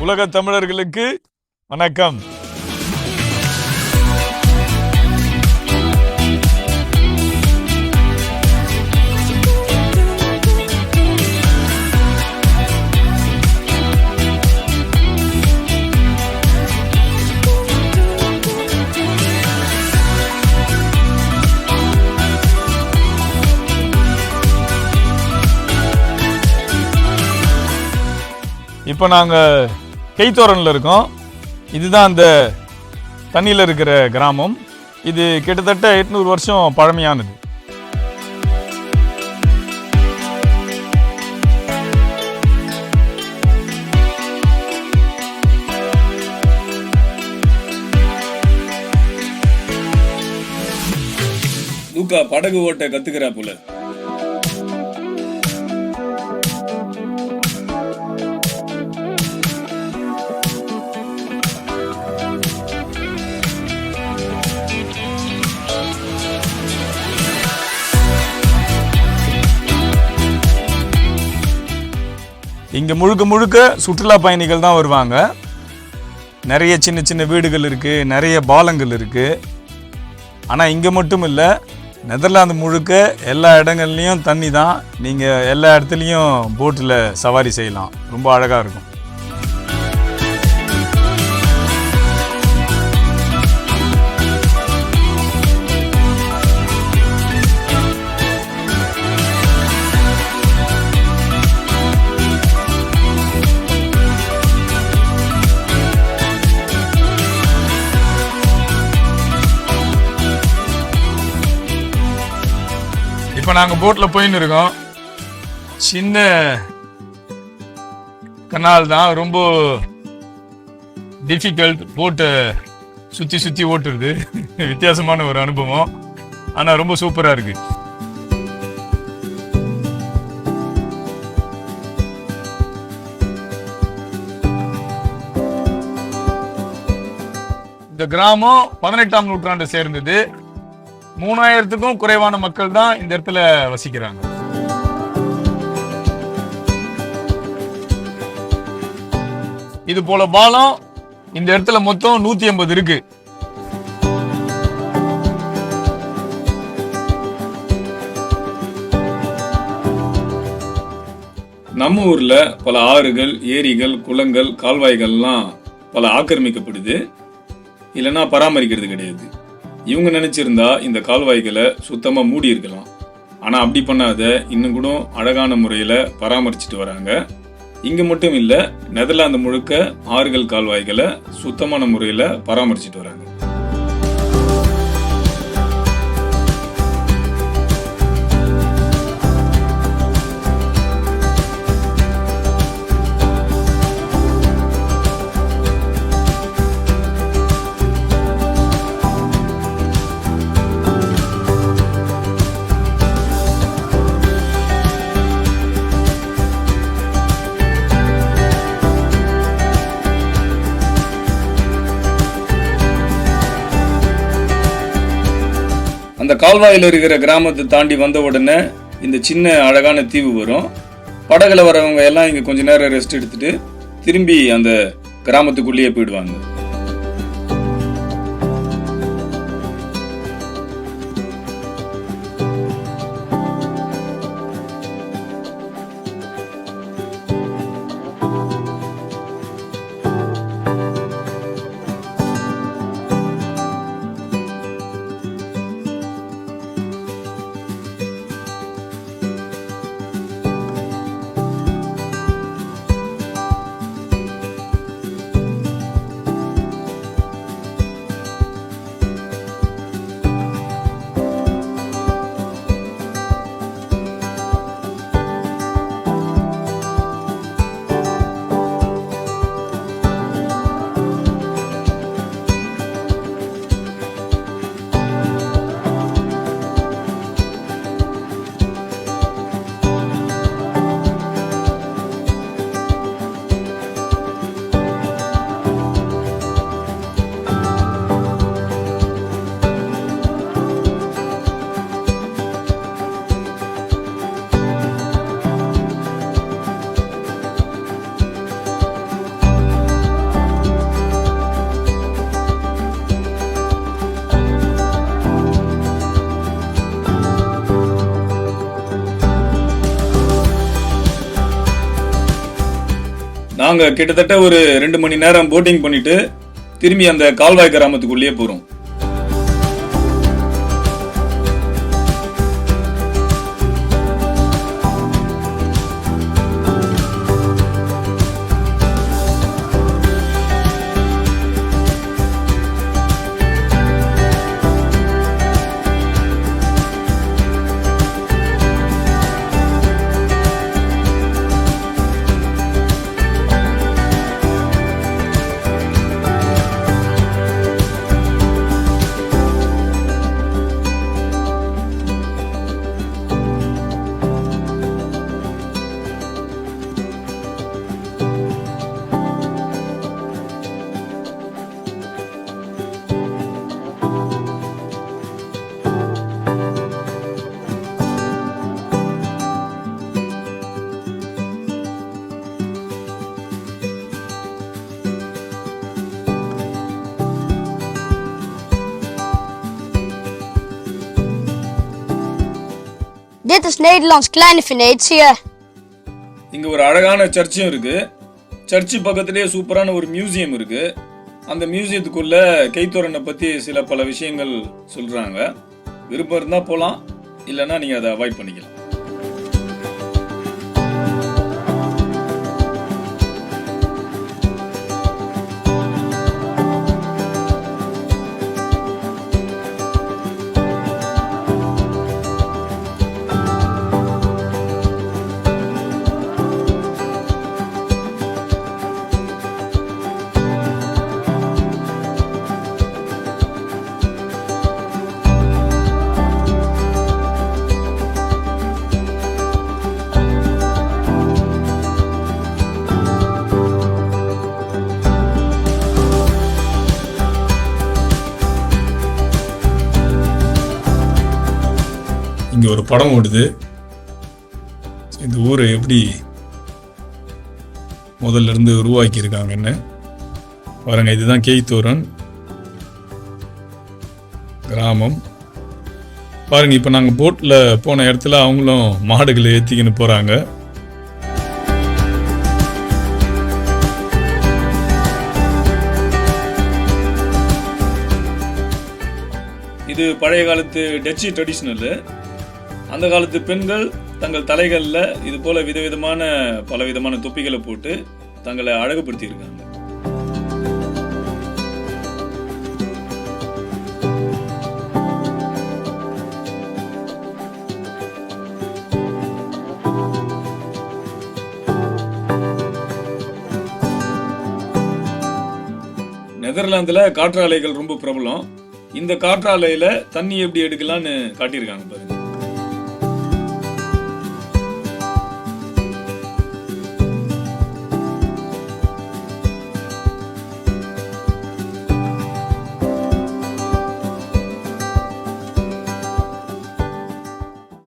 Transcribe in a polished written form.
உலக தமிழர்களுக்கு வணக்கம். இப்போ நாங்கள் கெய்தோரனில் இருக்கோம். இதுதான் அந்த தண்ணியில் இருக்கிற கிராமம். இது கிட்டத்தட்ட 800 வருஷம் பழமையானது. லூக்கா படகு ஓட்ட கத்துக்கிறா போல. இங்கே முழுக்க முழுக்க சுற்றுலா பயணிகள் தான் வருவாங்க. நிறைய சின்ன சின்ன வீடுகள் இருக்குது, நிறைய பாலங்கள் இருக்குது. ஆனால் இங்கே மட்டும் இல்லை, நெதர்லாந்து முழுக்க எல்லா இடங்கள்லையும் தண்ணி தான். நீங்கள் எல்லா இடத்துலையும் போட்டில் சவாரி செய்யலாம். ரொம்ப அழகாக இருக்கும். இப்போ நாங்கள் போட்டில் போயின்னு இருக்கோம். சின்ன கனால் தான், ரொம்ப டிஃபிகல்ட். போட்டை சுற்றி சுற்றி ஓட்டுறது வித்தியாசமான ஒரு அனுபவம். ஆனால் ரொம்ப சூப்பராக இருக்கு. இந்த கிராமம் 18ஆம் நூற்றாண்டை சேர்ந்தது. 3000க்கும் குறைவான மக்கள் தான் இந்த இடத்துல வசிக்கிறாங்க. இது போல பாலம் இந்த இடத்துல மொத்தம் 150 இருக்கு. நம்ம ஊர்ல பல ஆறுகள், ஏரிகள், குளங்கள், கால்வாய்கள்லாம் பல ஆக்கிரமிக்கப்படுது, இல்லைன்னா பராமரிக்கிறது கிடையாது. இவங்க நினைச்சிருந்தா இந்த கால்வாய்களை சுத்தமா மூடி இருக்கலாம். ஆனா அப்படி பண்ணாத இன்னும் கூட அழகான முறையில பராமரிச்சுட்டு வராங்க. இங்க மட்டும் இல்ல, நெதர்லாந்து முழுக்க ஆறுகள், கால்வாய்களை சுத்தமான முறையில பராமரிச்சுட்டு வராங்க. அந்த கால்வாயில் இருக்கிற கிராமத்தை தாண்டி வந்த உடனே இந்த சின்ன அழகான தீவு வரும். படகுல வரவங்க எல்லாம் இங்க கொஞ்ச நேரம் ரெஸ்ட் எடுத்துட்டு திரும்பி அந்த கிராமத்துக்குள்ளேயே போயிடுவாங்க. நாங்க கிட்டத்தட்ட ஒரு 2 மணி நேரம் போட்டிங் பண்ணிட்டு திரும்பி அந்த கால்வாய் கிராமத்துக்குள்ளேயே போறோம். Dit is Nederlands kleine Venetië. இங்க ஒரு அழகான சர்ச்சும் இருக்கு. சர்ச்சு பக்கத்திலேயே சூப்பரான ஒரு மியூசியம் இருக்கு. அந்த மியூசியத்துக்குள்ள கெய்த்தோரனை பத்தி பல விஷயங்கள் சொல்றாங்க. விருப்பம் இருந்தா போலாம், இல்லைன்னா நீங்க அதை அவாய்ட் பண்ணிக்கலாம். இங்க ஒரு படம் ஓடுது. இந்த ஊரை எப்படி முதல்ல இருந்து உருவாக்கி இருக்காங்கன்னு பாருங்க. இதுதான் கியத்தோரன் கிராமம். பாருங்க, இப்ப நாங்க போட்ல போன இடத்துல அவங்களும் மாடுகளை ஏத்திக்கின்னு போறாங்க. இது பழைய காலத்து டச்சு ட்ரெடிஷ்னல். அந்த காலத்து பெண்கள் தங்கள் தலைகளில் இது போல பலவிதமான தொப்பிகளை போட்டு தங்களை அழகுபடுத்தி இருக்காங்க. நெதர்லாந்துல காற்றாலைகள் ரொம்ப பிரபலம். இந்த காற்றாலையில தண்ணி எப்படி எடுக்கலாம்னு காட்டியிருக்காங்க பாருங்க.